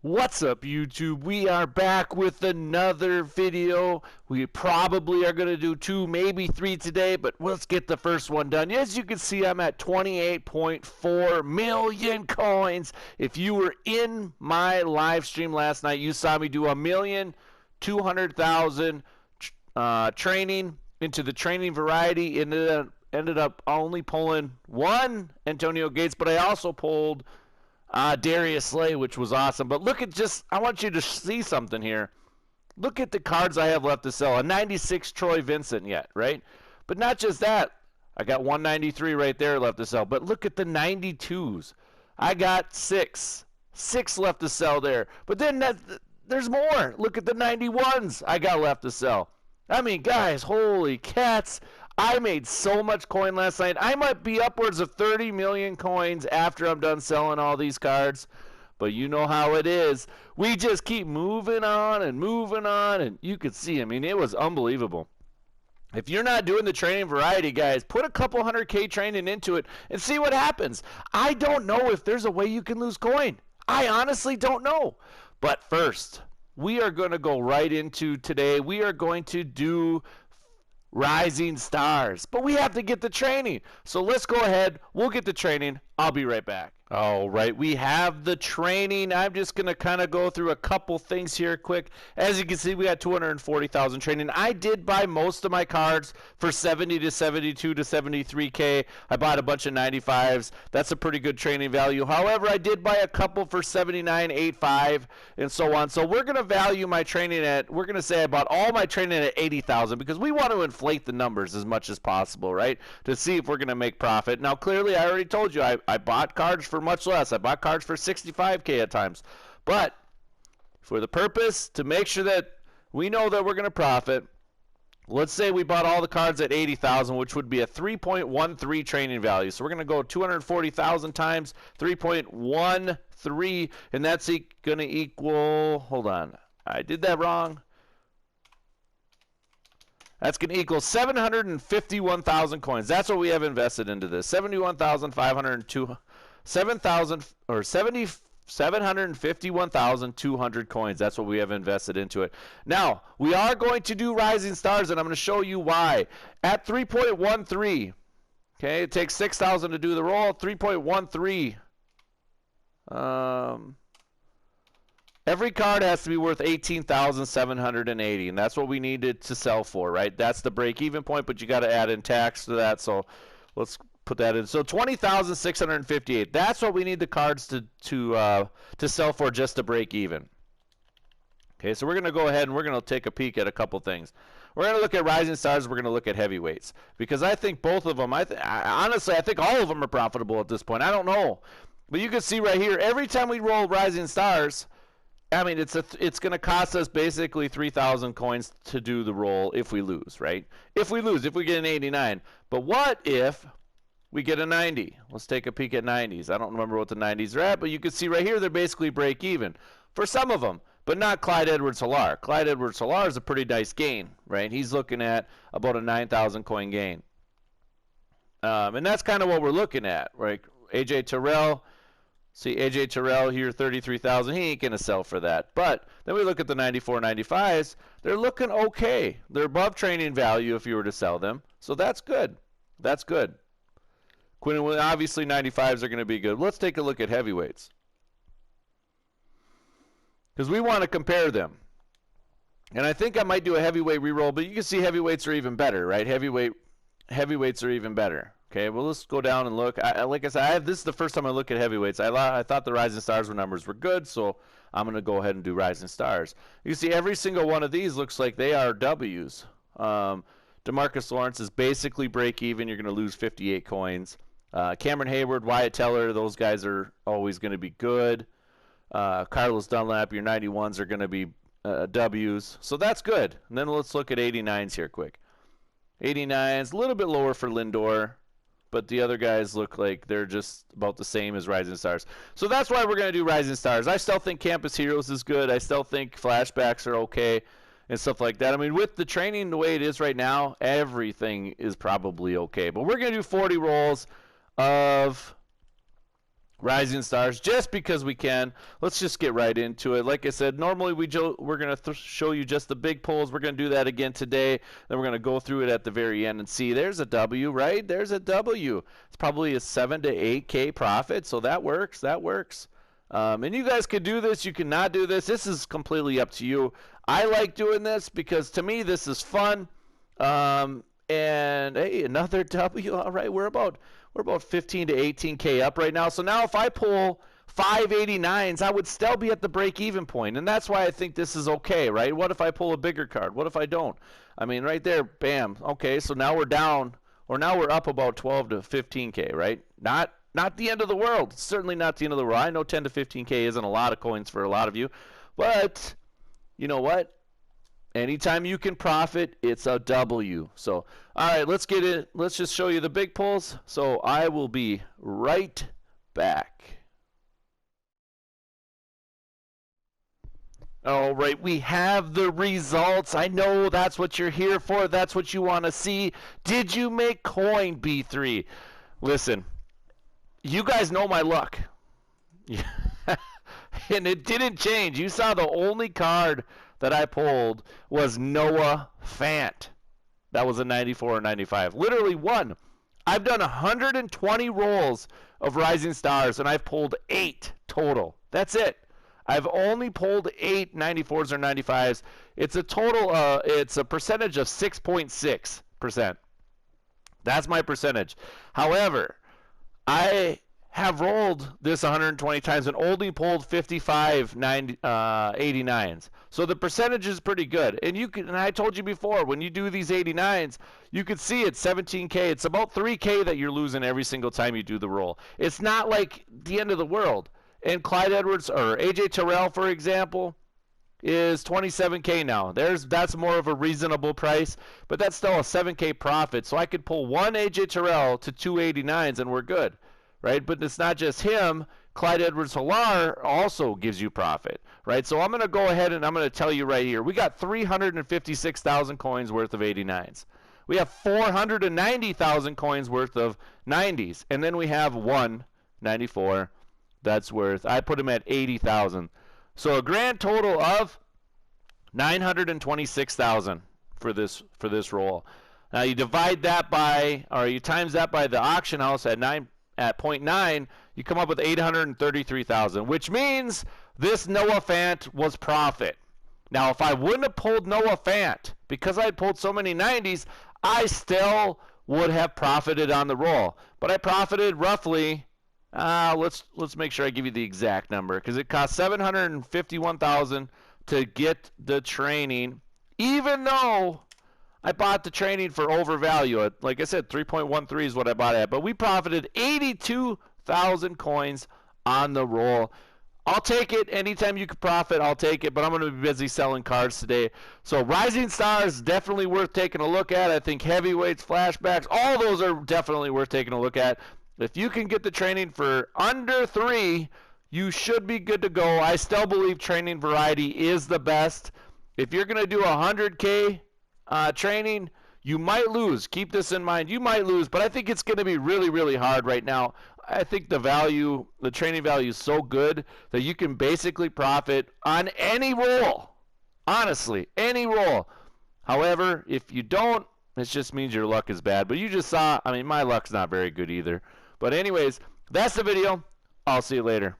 What's up, YouTube? We are back with another video. We probably are going to do 2, maybe 3 today, but let's get the first one done. As you can see, I'm at 28.4 million coins. If you were in my live stream last night, you saw me do 1,200,000 training into the training variety. Ended up only pulling one Antonio Gates, but I also pulled Darius Slay, which was awesome. But look at I want you to see something here. Look at the cards I have left to sell. A 96 Troy Vincent yet, right? But not just that. I got 193 right there left to sell. But look at the 92s. I got 6 left to sell there. But then there's more. Look at the 91s I got left to sell. I mean, guys, holy cats. I made so much coin last night. I might be upwards of 30 million coins after I'm done selling all these cards. But you know how it is. We just keep moving on, and you could see, I mean, it was unbelievable. If you're not doing the training variety, guys, put a couple 100K training into it and see what happens. I don't know if there's a way you can lose coin. I honestly don't know. But first, we are going to go right into today. We are going to do Rising Stars, but we have to get the training. So let's go ahead. We'll get the training. I'll be right back. All right, we have the training. I'm just going to kind of go through a couple things here quick. As you can see, we got 240,000 training. I did buy most of my cards for 70 to 72 to 73K. I bought a bunch of 95s. That's a pretty good training value. However, I did buy a couple for 79.85 and so on. So we're going to value my training we're going to say I bought all my training at 80,000 because we want to inflate the numbers as much as possible, right? To see if we're going to make profit. Now, clearly, I already told you I bought cards for much less. I bought cards for 65K at times. But for the purpose to make sure that we know that we're going to profit, let's say we bought all the cards at 80,000, which would be a 3.13 training value. So we're going to go 240,000 times 3.13, and that's going to equal, hold on, I did that wrong. That's going to equal 751,000 coins. That's what we have invested into this. 751,200 coins. That's what we have invested into it. Now, we are going to do Rising Stars, and I'm going to show you why. At 3.13, okay, it takes 6,000 to do the roll. 3.13. Every card has to be worth 18,780, and that's what we needed to sell for, right? That's the break-even point, but you got to add in tax to that, so let's put that in. So 20,658. That's what we need the cards to sell for just to break even. Okay, so we're going to go ahead and we're going to take a peek at a couple things. We're going to look at Rising Stars. We're going to look at heavyweights because I think both of them. Honestly, I think all of them are profitable at this point. I don't know, but you can see right here. Every time we roll Rising Stars, I mean, it's going to cost us basically 3,000 coins to do the roll if we lose, right? If we get an 89. But what if we get a 90? Let's take a peek at 90s. I don't remember what the 90s are at, but you can see right here they're basically break even for some of them, but not Clyde Edwards-Helaire. Clyde Edwards-Helaire is a pretty nice gain, right? He's looking at about a 9,000 coin gain. And that's kind of what we're looking at, right? AJ Terrell. See, AJ Terrell here, 33,000. He ain't going to sell for that. But then we look at the 94, 95s. They're looking okay. They're above training value if you were to sell them. So that's good. That's good. Obviously, 95s are going to be good. Let's take a look at heavyweights, because we want to compare them. And I think I might do a heavyweight reroll, but you can see heavyweights are even better, right? Heavyweights are even better. Okay, well, let's go down and look. Like I said, this is the first time I look at heavyweights. I thought the Rising Stars numbers were good, so I'm going to go ahead and do Rising Stars. You see every single one of these looks like they are W's. DeMarcus Lawrence is basically break even. You're going to lose 58 coins. Cameron Hayward, Wyatt Teller, those guys are always going to be good. Carlos Dunlap, your 91s are going to be W's. So that's good. And then let's look at 89s here quick. 89s, a little bit lower for Lindor, but the other guys look like they're just about the same as Rising Stars. So that's why we're going to do Rising Stars. I still think Campus Heroes is good. I still think flashbacks are okay and stuff like that. I mean, with the training the way it is right now, everything is probably okay. But we're going to do 40 rolls of Rising Stars, just because we can. Let's just get right into it. Like I said, normally we're going to show you just the big pulls. We're going to do that again today. Then we're going to go through it at the very end and see. There's a W, right? There's a W. It's probably a 7 to 8K profit, so that works. That works. And you guys could do this. You cannot do this. This is completely up to you. I like doing this because, to me, this is fun. And, hey, another W. All right, we're about 15 to 18K up right now. So now if I pull 589s, I would still be at the break-even point. And that's why I think this is okay, right? What if I pull a bigger card? What if I don't? I mean, right there, bam. Okay, so now we're down, or now we're up about 12 to 15K, right? Not the end of the world. Certainly not the end of the world. I know 10 to 15K isn't a lot of coins for a lot of you. But you know what? Anytime you can profit, it's a W. So, all right, let's get it. Let's just show you the big pulls. So I will be right back. All right, we have the results. I know that's what you're here for. That's what you want to see. Did you make coin, B3? Listen, you guys know my luck. And it didn't change. You saw the only card that I pulled was Noah Fant. That was a 94 or 95. Literally one. I've done 120 rolls of Rising Stars, and I've pulled 8 total. That's it. I've only pulled 8 94s or 95s. It's a total, it's a percentage of 6.6%. That's my percentage. However, I have rolled this 120 times and only pulled 55 89s. So the percentage is pretty good. And I told you before, when you do these 89s, you could see it's 17K. It's about 3K that you're losing every single time you do the roll. It's not like the end of the world. And Clyde Edwards or AJ Terrell, for example, is 27K now. That's more of a reasonable price, but that's still a 7K profit. So I could pull one AJ Terrell to 289s and we're good. Right? But it's not just him. Clyde Edwards-Helaire also gives you profit, right? So I'm going to go ahead and I'm going to tell you right here. We got 356,000 coins worth of 89s. We have 490,000 coins worth of 90s. And then we have 194 that's worth, I put him at 80,000. So a grand total of 926,000 for this roll. Now you divide that by, or you times that by the auction house at 0.9, you come up with 833,000, which means this Noah Fant was profit. Now, if I wouldn't have pulled Noah Fant, because I had pulled so many 90s, I still would have profited on the roll. But I profited roughly, let's make sure I give you the exact number, because it cost 751,000 to get the training, even though I bought the training for overvalue. Like I said, 3.13 is what I bought it at. But we profited 82,000 coins on the roll. I'll take it. Anytime you can profit, I'll take it. But I'm going to be busy selling cards today. So Rising Stars, definitely worth taking a look at. I think heavyweights, flashbacks, all those are definitely worth taking a look at. If you can get the training for under 3, you should be good to go. I still believe training variety is the best. If you're going to do 100K training, you might lose. Keep this in mind. You might lose, but I think it's going to be really, really hard right now. I think the training value is so good that you can basically profit on any roll. Honestly, any roll. However, if you don't, it just means your luck is bad. But you just saw, I mean, my luck's not very good either. But anyways, that's the video. I'll see you later.